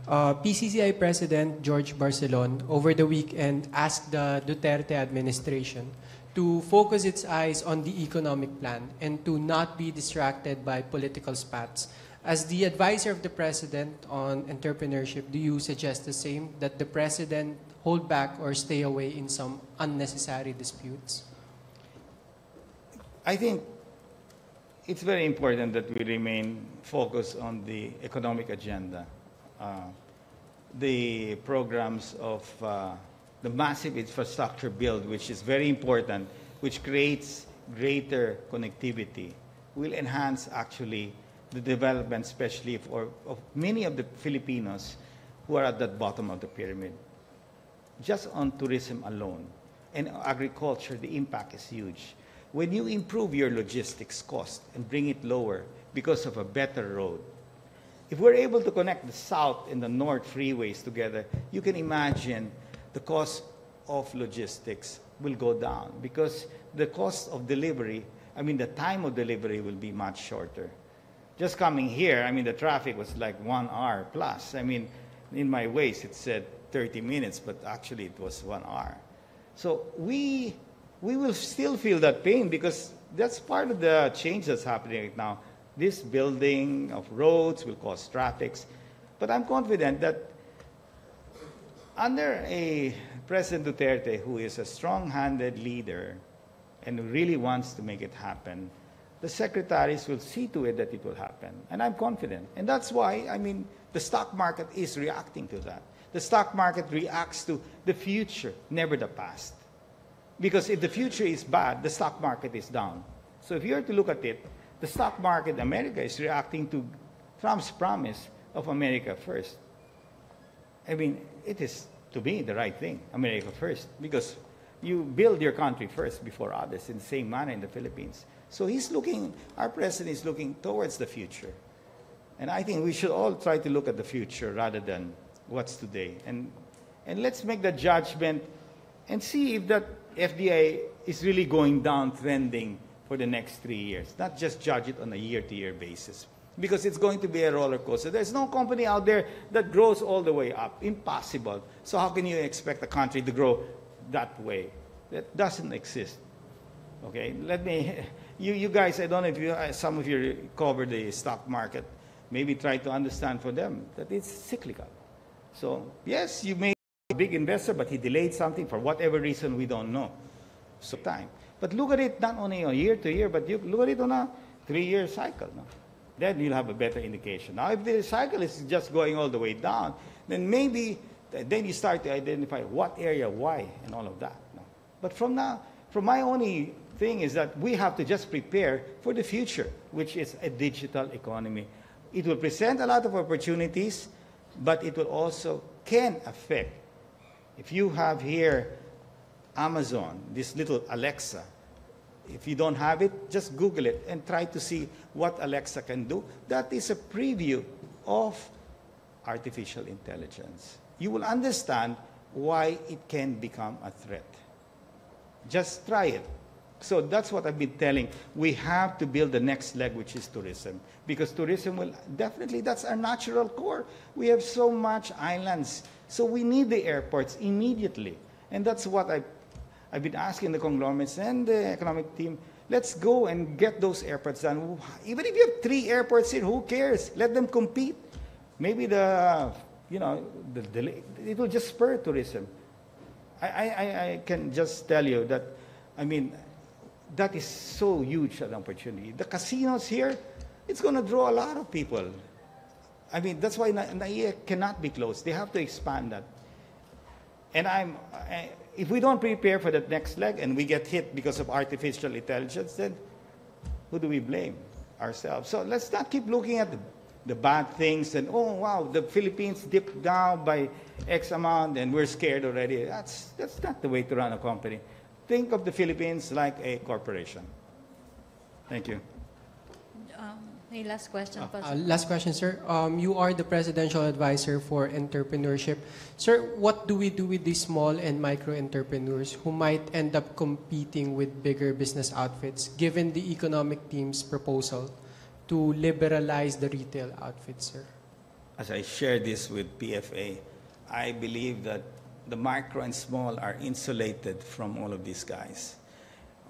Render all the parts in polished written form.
PCCI President George Barcelon over the weekend asked the Duterte administration to focus its eyes on the economic plan and to not be distracted by political spats. As the advisor of the President on entrepreneurship, do you suggest the same, that the President hold back or stay away in some unnecessary disputes? I think it's very important that we remain focused on the economic agenda. The programs of the massive infrastructure build, which is very important, which creates greater connectivity, will enhance actually the development, especially of many of the Filipinos who are at the bottom of the pyramid. Just on tourism alone and agriculture, the impact is huge. When you improve your logistics cost and bring it lower because of a better road, if we're able to connect the south and the north freeways together, you can imagine the cost of logistics will go down because the cost of delivery, the time of delivery will be much shorter. Just coming here, the traffic was like 1 hour plus. In my Waze it said 30 minutes, but actually it was 1 hour. So we will still feel that pain because that's part of the change that's happening right now. This building of roads will cause traffic. But I'm confident that under a President Duterte who is a strong-handed leader and who really wants to make it happen, the secretaries will see to it that it will happen. And I'm confident. And that's why, the stock market is reacting to that. The stock market reacts to the future, never the past. Because if the future is bad, the stock market is down. So if you were to look at it, the stock market in America is reacting to Trump's promise of America first. It is, to me, the right thing, America first, because you build your country first before others in the same manner in the Philippines. So our president is looking towards the future. And I think we should all try to look at the future rather than what's today. And let's make the judgment and see if that FDI is really going down trending for the next 3 years. Not just judge it on a year-to-year basis. Because it's going to be a roller coaster. There's no company out there that grows all the way up. Impossible. So how can you expect a country to grow that way? That doesn't exist. Okay? You guys, I don't know if some of you cover the stock market, maybe try to understand for them that it's cyclical. So, yes, you may be a big investor, but he delayed something for whatever reason we don't know. So, time. But look at it not only on year to year, but you look at it on a 3-year cycle. No? Then you'll have a better indication. Now, if the cycle is just going all the way down, then maybe then you start to identify what area, why, and all of that. No? But from my only thing is that we have to just prepare for the future, which is a digital economy. It will present a lot of opportunities, but it will also can affect. If you have here Amazon, this little Alexa, if you don't have it, just Google it and try to see what Alexa can do. That is a preview of artificial intelligence. You will understand why it can become a threat. Just try it. So that's what I've been telling. We have to build the next leg, which is tourism. Because tourism will definitely, that's our natural core. We have so much islands. So we need the airports immediately. And that's what I've been asking the conglomerates and the economic team. Let's go and get those airports done. Even if you have 3 airports here, who cares? Let them compete. Maybe it will just spur tourism. I can just tell you that, that is so huge an opportunity. The casinos here, it's going to draw a lot of people. That's why NAIA cannot be closed. They have to expand that. And if we don't prepare for that next leg and we get hit because of artificial intelligence, then who do we blame? Ourselves. So let's not keep looking at the bad things and, oh, wow, the Philippines dipped down by X amount and we're scared already. That's not the way to run a company. Think of the Philippines like a corporation. Thank you. May last question. Last question, sir. You are the presidential advisor for entrepreneurship. Sir, what do we do with these small and micro entrepreneurs who might end up competing with bigger business outfits, given the economic team's proposal to liberalize the retail outfits, sir? as I share this with PFA, I believe that the micro and small are insulated from all of these guys.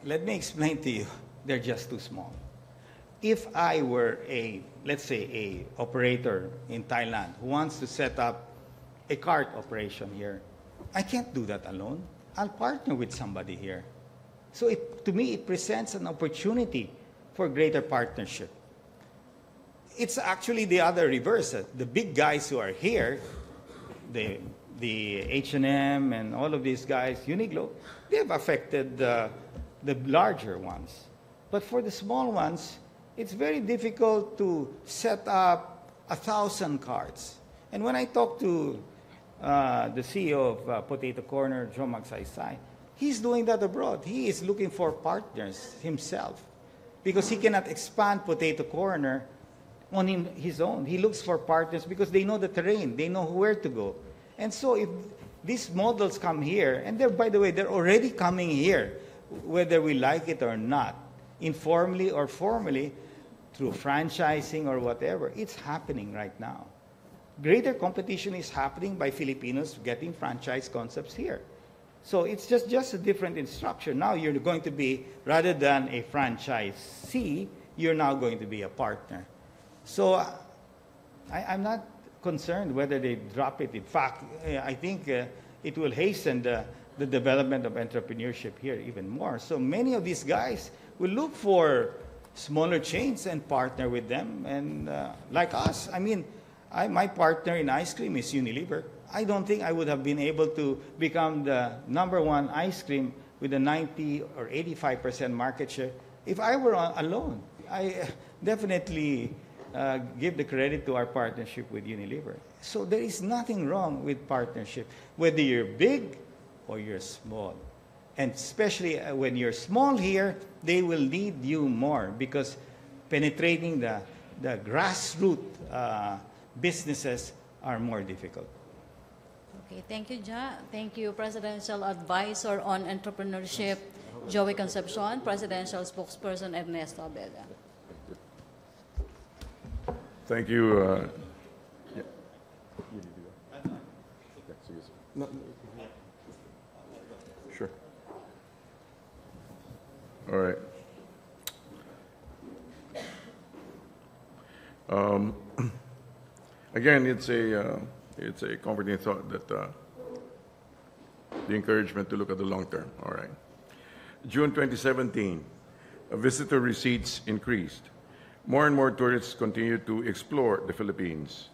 Let me explain to you, they're just too small. If I were let's say a operator in Thailand who wants to set up a cart operation here, I can't do that alone. I'll partner with somebody here. So to me, it presents an opportunity for greater partnership. It's actually the other reverse. The big guys who are here, the H&M and all of these guys, Uniqlo, they have affected the larger ones. But for the small ones, it's very difficult to set up 1,000 carts. And when I talk to the CEO of Potato Corner, Joe Magsaysay, he's doing that abroad. He is looking for partners himself because he cannot expand Potato Corner on his own. He looks for partners because they know the terrain. They know where to go. And so if these models come here, and by the way, they're already coming here, whether we like it or not, informally or formally, through franchising or whatever, it's happening right now. Greater competition is happening by Filipinos getting franchise concepts here. So it's just a different instruction. Now you're going to be, rather than a franchisee, you're now going to be a partner. So I'm not concerned whether they drop it. In fact, I think it will hasten the development of entrepreneurship here even more. So many of these guys will look for smaller chains and partner with them. And like us, I mean, my partner in ice cream is Unilever. I don't think I would have been able to become the #1 ice cream with a 90 or 85% market share if I were alone. I definitely give the credit to our partnership with Unilever. So there is nothing wrong with partnership, whether you're big or you're small. And especially when you're small here, they will need you more because penetrating the grassroots businesses are more difficult. Okay, thank you, Ja. Thank you, Presidential Advisor on Entrepreneurship, Joey Concepcion, Presidential Spokesperson Ernesto Abella. Thank you. Sure. All right. Again, it's a comforting thought that the encouragement to look at the long term. All right. June 2017, visitor receipts increased. More and more tourists continue to explore the Philippines.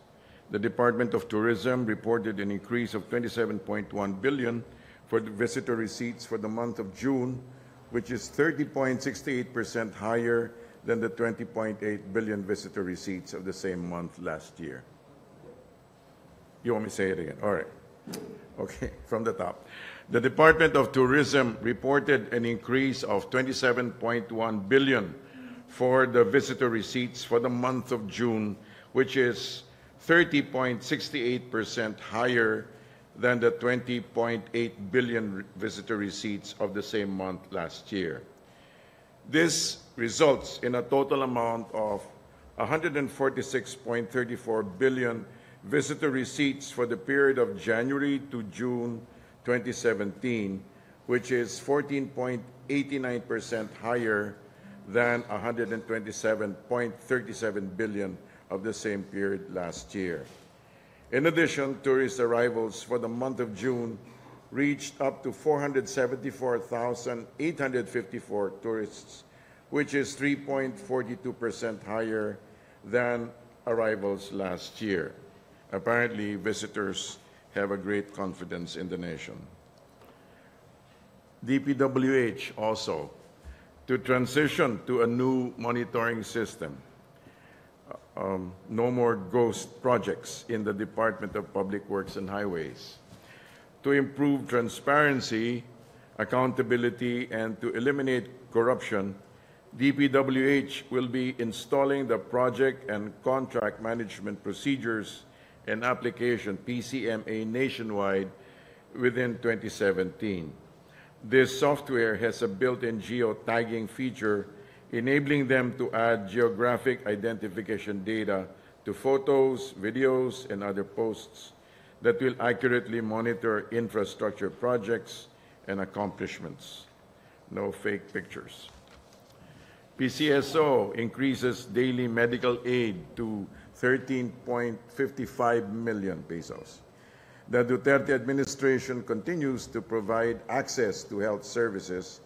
The Department of Tourism reported an increase of 27.1 billion for the visitor receipts for the month of June, which is 30.68% higher than the 20.8 billion visitor receipts of the same month last year. You want me to say it again? All right. Okay, from the top. The Department of Tourism reported an increase of 27.1 billion for the visitor receipts for the month of June, which is 30.68% higher than the 20.8 billion visitor receipts of the same month last year. This results in a total amount of 146.34 billion visitor receipts for the period of January to June 2017, which is 14.89% higher than 127.37 billion of the same period last year. In addition, tourist arrivals for the month of June reached up to 474,854 tourists, which is 3.42% higher than arrivals last year. Apparently, visitors have a great confidence in the nation. DPWH also to transition to a new monitoring system. No more ghost projects in the Department of Public Works and Highways. To improve transparency, accountability, and to eliminate corruption, DPWH will be installing the Project and Contract Management Procedures and Application PCMA nationwide within 2017. This software has a built-in geo-tagging feature enabling them to add geographic identification data to photos, videos, and other posts that will accurately monitor infrastructure projects and accomplishments. No fake pictures. PCSO increases daily medical aid to 13.55 million pesos. The Duterte administration continues to provide access to health services.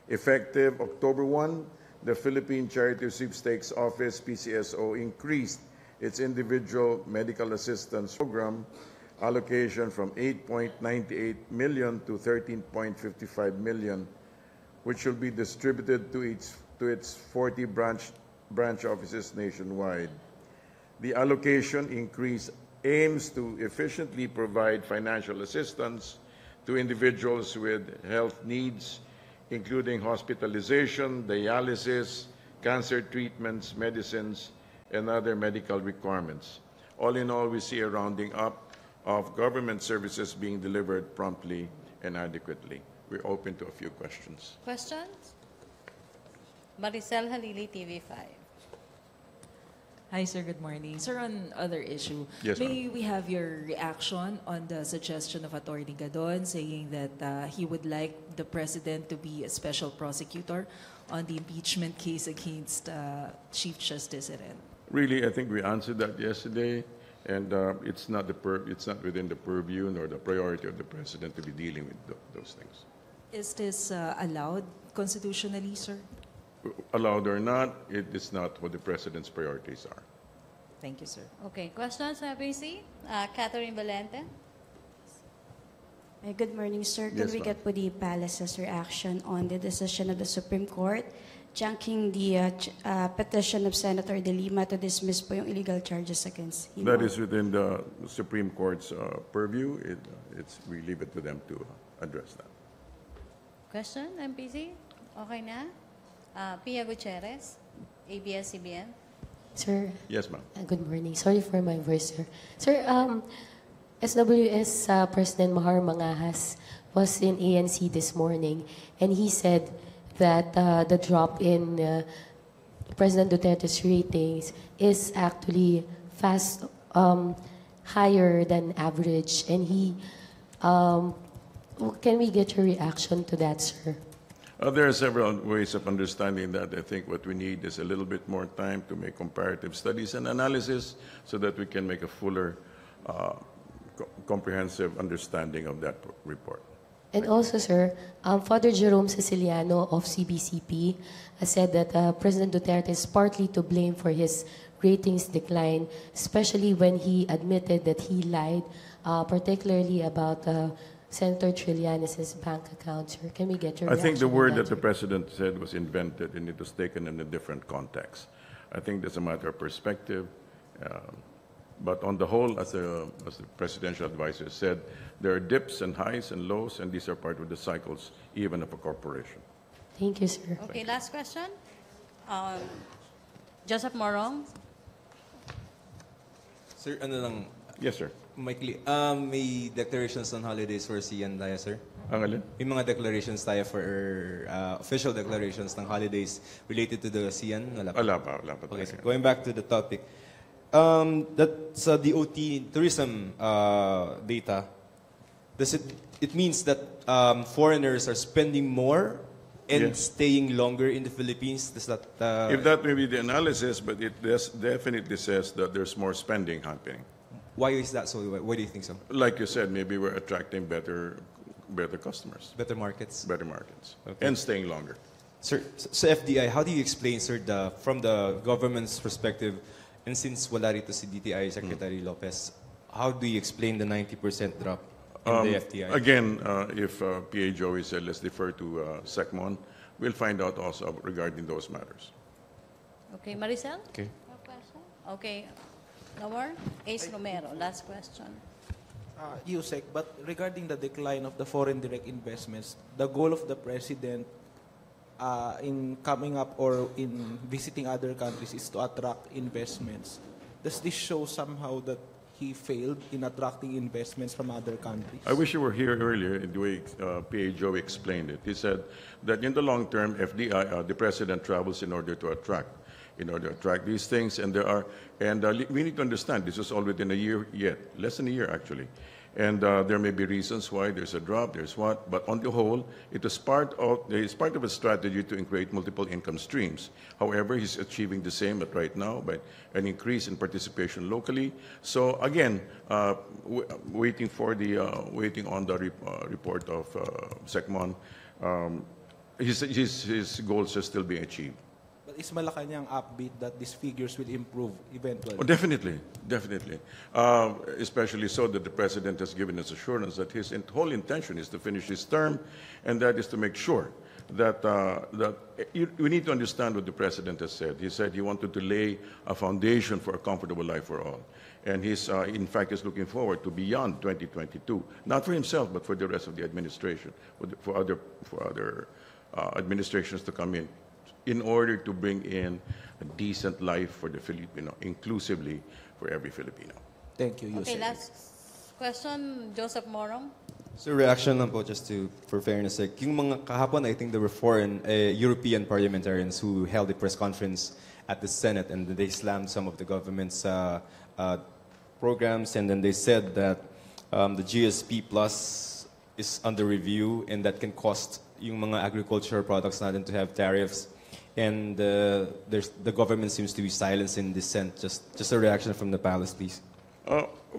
Effective October 1, the Philippine Charity Sweepstakes Office, PCSO, increased its individual medical assistance program allocation from 8.98 million to 13.55 million, which will be distributed to its 40 branch offices nationwide. The allocation increase aims to efficiently provide financial assistance to individuals with health needs, including hospitalization, dialysis, cancer treatments, medicines, and other medical requirements. All in all, we see a rounding up of government services being delivered promptly and adequately. We're open to a few questions. Questions? Maricel Halili, TV5. Hi, sir. Good morning. Sir, on other issue, Yes, may we have your reaction on the suggestion of Attorney Gadon saying that he would like the president to be a special prosecutor on the impeachment case against Chief Justice Eren? Really, I think we answered that yesterday, and it's not within the purview nor the priority of the president to be dealing with those things. Is this allowed constitutionally, sir? Allowed or not, it is not what the president's priorities are. Thank you, sir. Okay, questions, PC? Catherine Valente? Good morning, sir. Can Yes, we ma'am. get the palace's reaction on the decision of the Supreme Court junking the petition of Senator De Lima to dismiss po yung illegal charges against him? That is within the Supreme Court's purview. We leave it to them to address that. Question, MPC? Okay na? Pia Gutierrez, ABS-CBN. Sir, Yes, ma'am. good morning. Sorry for my voice, sir. Sir, SWS President Mahar Mangahas was in ANC this morning, and he said that the drop in President Duterte's ratings is actually higher than average. And can we get your reaction to that, sir? There are several ways of understanding that. I think what we need is a little bit more time to make comparative studies and analysis so that we can make a fuller, comprehensive understanding of that report. And also, sir, Father Jerome Siciliano of CBCP said that President Duterte is partly to blame for his ratings decline, especially when he admitted that he lied, particularly about Senator Trillanes' bank account, sir. Can we get your I think the reaction on word that the sir? president said was invented and it was taken in a different context. I think that's a matter of perspective. But on the whole, as the presidential advisor said, there are dips and highs and lows, and these are part of the cycles even of a corporation. Thank you, sir. Okay, last question. Joseph Morong. Sir, ano lang, Yes, sir. may declarations on holidays for Sian tayo, sir? Ang alin? May mga declarations tayo for official declarations ng holidays related to the Sian? Wala pa. Wala pa. Okay, sir. Going back to the topic. That's DOT tourism data. Does it means that foreigners are spending more and Yes. staying longer in the Philippines? Does that If that may be the analysis, but it definitely says that there's more spending happening. why is that so? Why do you think so? Like you said, maybe we're attracting better customers, Better markets. better markets, Okay. and staying longer. Sir, so FDI, how do you explain, sir, from the government's perspective, and since wala rito si DTI Secretary Lopez, how do you explain the 90% drop in the FDI? Again, if PA Joey said, let's defer to SecMon, we'll find out also regarding those matters. Okay, Maricel? Okay. No question? Okay. No more? Ace Romero, last question. Yusek, but regarding the decline of the foreign direct investments, the goal of the president in coming up or in visiting other countries is to attract investments. Does this show somehow that he failed in attracting investments from other countries? I wish you were here earlier, the way PA Joey explained it. He said that in the long term, FDI, the president travels in order to attract in order to attract these things. And we need to understand this is all within a year yet, less than a year actually. And there may be reasons why there's a drop, there's what, but on the whole, it's part of a strategy to create multiple income streams. However, he's achieving the same right now by an increase in participation locally. So again, waiting on the report of SecMon, his goals are still being achieved. But is Malacañang upbeat that these figures will improve eventually? Oh, definitely. Especially so that the President has given us assurance that his whole intention is to finish his term, and that is to make sure that, we need to understand what the President has said. He said he wanted to lay a foundation for a comfortable life for all. And he's, in fact, is looking forward to beyond 2022, not for himself, but for the rest of the administration, for other administrations to come in order to bring in a decent life for the Filipino, inclusively for every Filipino. Thank you, Yusek. Okay, last question, Joseph Morong. So reaction lang po, just for fairness sake. Yung mga kahapon, I think there were foreign European parliamentarians who held a press conference at the Senate, and they slammed some of the government's programs, and then they said that the GSP Plus is under review, and that can cost yung mga agricultural products natin to have tariffs. And the government seems to be silent in dissent. Just a reaction from the palace, please.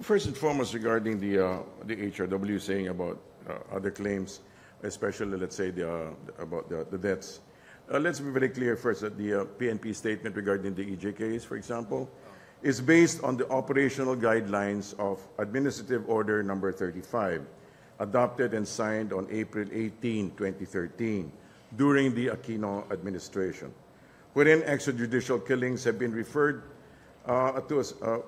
First and foremost, regarding the HRW saying about other claims, especially, let's say, about the debts. Let's be very clear first that the PNP statement regarding the EJ case, for example, is based on the operational guidelines of Administrative Order Number 35, adopted and signed on April 18, 2013, during the Aquino administration, wherein extrajudicial killings have been referred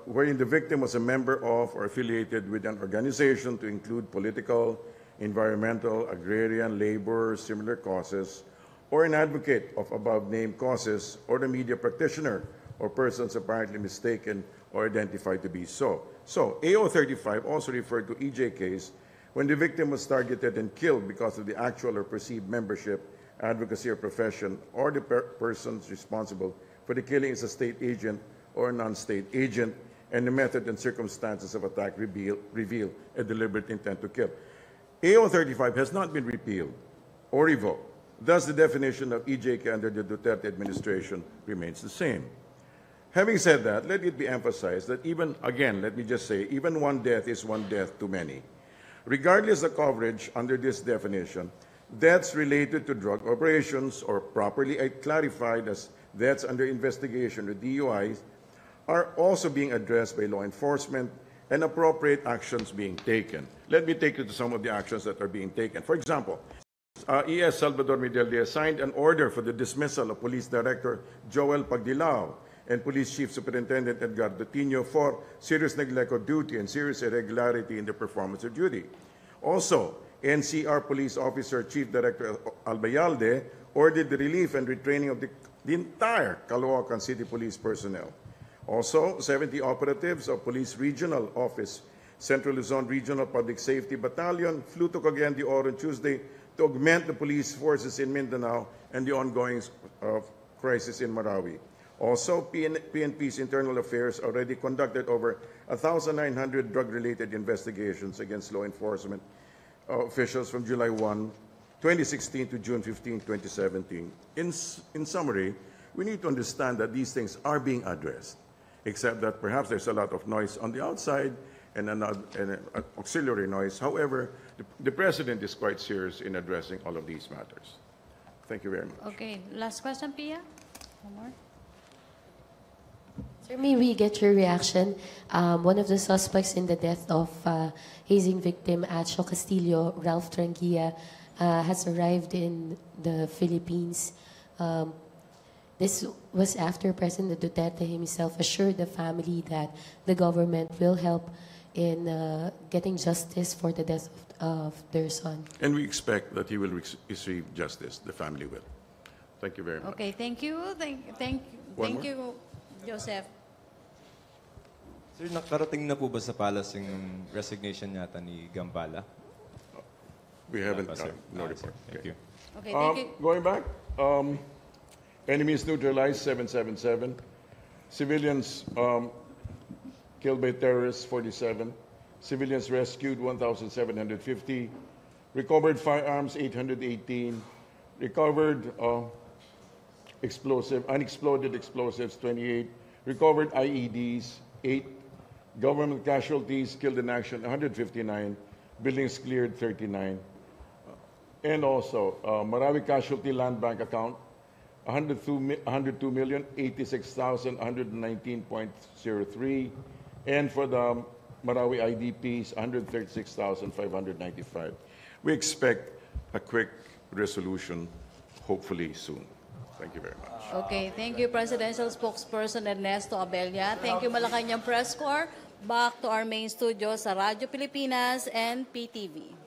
wherein the victim was a member of or affiliated with an organization to include political, environmental, agrarian, labor, similar causes, or an advocate of above-named causes, or the media practitioner, or persons apparently mistaken or identified to be so. So, AO 35 also referred to EJ case when the victim was targeted and killed because of the actual or perceived membership, advocacy, or profession, or the persons responsible for the killing is a state agent or a non-state agent, and the method and circumstances of attack reveal a deliberate intent to kill. AO 35 has not been repealed or revoked. Thus, the definition of EJK under the Duterte administration remains the same. Having said that, let it be emphasized that even, again, let me just say, even one death is one death too many. Regardless of coverage under this definition, deaths related to drug operations or properly clarified as deaths under investigation or DUIs are also being addressed by law enforcement and appropriate actions being taken. Let me take you to some of the actions that are being taken. For example, ES Salvador Medialdea signed an order for the dismissal of Police Director Joel Pagdilao and Police Chief Superintendent Edgardo Tino for serious neglect of duty and serious irregularity in the performance of duty. Also, NCR Police Officer Chief Director Albayalde ordered the relief and retraining of the entire Caloocan City Police personnel. Also, 70 operatives of Police Regional Office, Central Luzon Regional Public Safety Battalion flew to Cagayan de Oro on Tuesday to augment the police forces in Mindanao and the ongoing crisis in Marawi. Also, PNP's Internal Affairs already conducted over 1,900 drug-related investigations against law enforcement officials from July 1, 2016 to June 15, 2017. In summary, we need to understand that these things are being addressed, except that perhaps there's a lot of noise on the outside and an auxiliary noise. However, the President is quite serious in addressing all of these matters. Thank you very much. Okay, last question, Pia. One more. Sir, may we get your reaction? One of the suspects in the death of hazing victim Acho Castillo, Ralph Tranguilla, has arrived in the Philippines. This was after President Duterte himself assured the family that the government will help in getting justice for the death of their son. And we expect that he will receive justice. The family will. Thank you very much. Okay, thank you. Thank you, Joseph. Sir, nakarating na po ba sa palace yung resignation yata ni Gambala? We haven't Sir. no report. Thank you. Okay, thank you. Going back, Enemies neutralized, 777. Civilians killed by terrorists, 47. Civilians rescued, 1,750. Recovered firearms, 818. Recovered unexploded explosives, 28. Recovered IEDs, 8. Government casualties killed in action, 159. Buildings cleared, 39. And also, Marawi Casualty Land Bank account, 102,086,119.03. And for the Marawi IDPs, 136,595. We expect a quick resolution, hopefully soon. Thank you very much. Okay, thank you, Presidential Spokesperson Ernesto Abella. Thank you, Malacañang Press Corps. Back to our main studio sa Radyo Pilipinas and PTV.